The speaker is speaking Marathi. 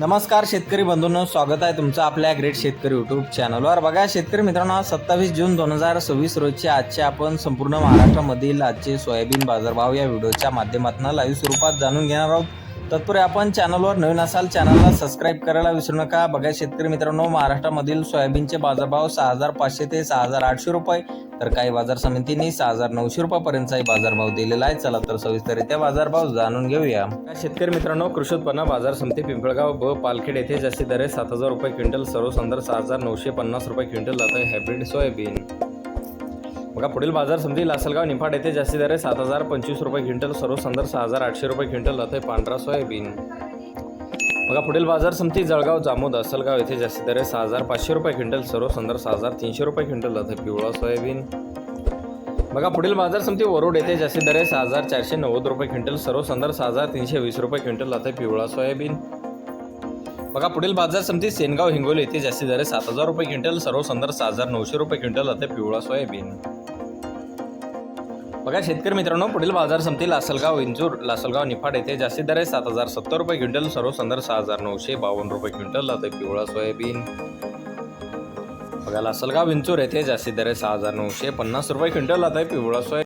नमस्कार शेतकरी बंधूंनो, स्वागत आहे तुमचं आपल्या ग्रेट शेतकरी यूट्यूब चॅनलवर। बघा शेतकरी मित्रांनो, 27 जून 2026 रोजचे आजचे आपण संपूर्ण महाराष्ट्रामधील आजचे सोयाबीन बाजारभाव या व्हिडिओच्या माध्यमातून लाईव्ह स्वरूपात जाणून घेणार आहोत। तत्पूर्वी आपण चॅनलवर नवीन असाल चॅनलला सबस्क्राइब करायला विसरू नका। बघा शेतकरी मित्रांनो, महाराष्ट्रामधील सोयाबीनचे बाजारभाव 6500 ते 6800 रुपये, तर काही बाजार समितींनी 6900 रुपयापर्यंतचाही बाजारभाव दिलेला आहे। चला तर सविस्तररित्या बाजारभाव जाणून घेऊया। शेतकरी मित्रांनो, कृषी उत्पन्न बाजार समिती पिंपळगाव व पालखेड येथे जास्तीत दर 7000 रुपये क्विंटल, सर्वसाधारण 6950 रुपये क्विंटल जात आहे हायब्रिड सोयाबीन। बघा पुढील बाजार समिती लासलगाव निफाड येथे जास्तीत दर 7025 रुपये क्विंटल, सर्वसाधारण 6800 रुपये क्विंटल जात आहे पांढरा सोयाबीन। बघा पुढील बाजार समिती जळगाव जामोद असलगाव येथे जास्तीत दर 6500 रुपये क्विंटल, सर्वसाधारण 6300 रुपये क्विंटल जात आहे पिवळा सोयाबीन। बघा पुढील बाजार समिती वरोड येथे जास्तीत दर 6490 रुपये क्विंटल, सर्वसाधारण 6320 रुपये क्विंटल जात आहे पिवळा सोयाबीन। बघा पुढील बाजार समिती सेनगाव हिंगोली येथे जास्तीत दर 7000 रुपये क्विंटल, सर्वसाधारण 6900 रुपये क्विंटल जात आहे पिवळा सोयाबीन। बघा शेतकरी मित्रांनो, पुढील बाजार समिती लासलगाव विंचूर लासलगाव निफाड येथे जास्तीत दर 7070 रुपये क्विंटल, सर्वसाधारण 6952 रुपये क्विंटल जात आहे पिवळा सोयाबीन। बघा लासलगाव विंचूर येथे जास्तीत दर 6950 रुपये क्विंटल जात आहे पिवळा सोयाबीन।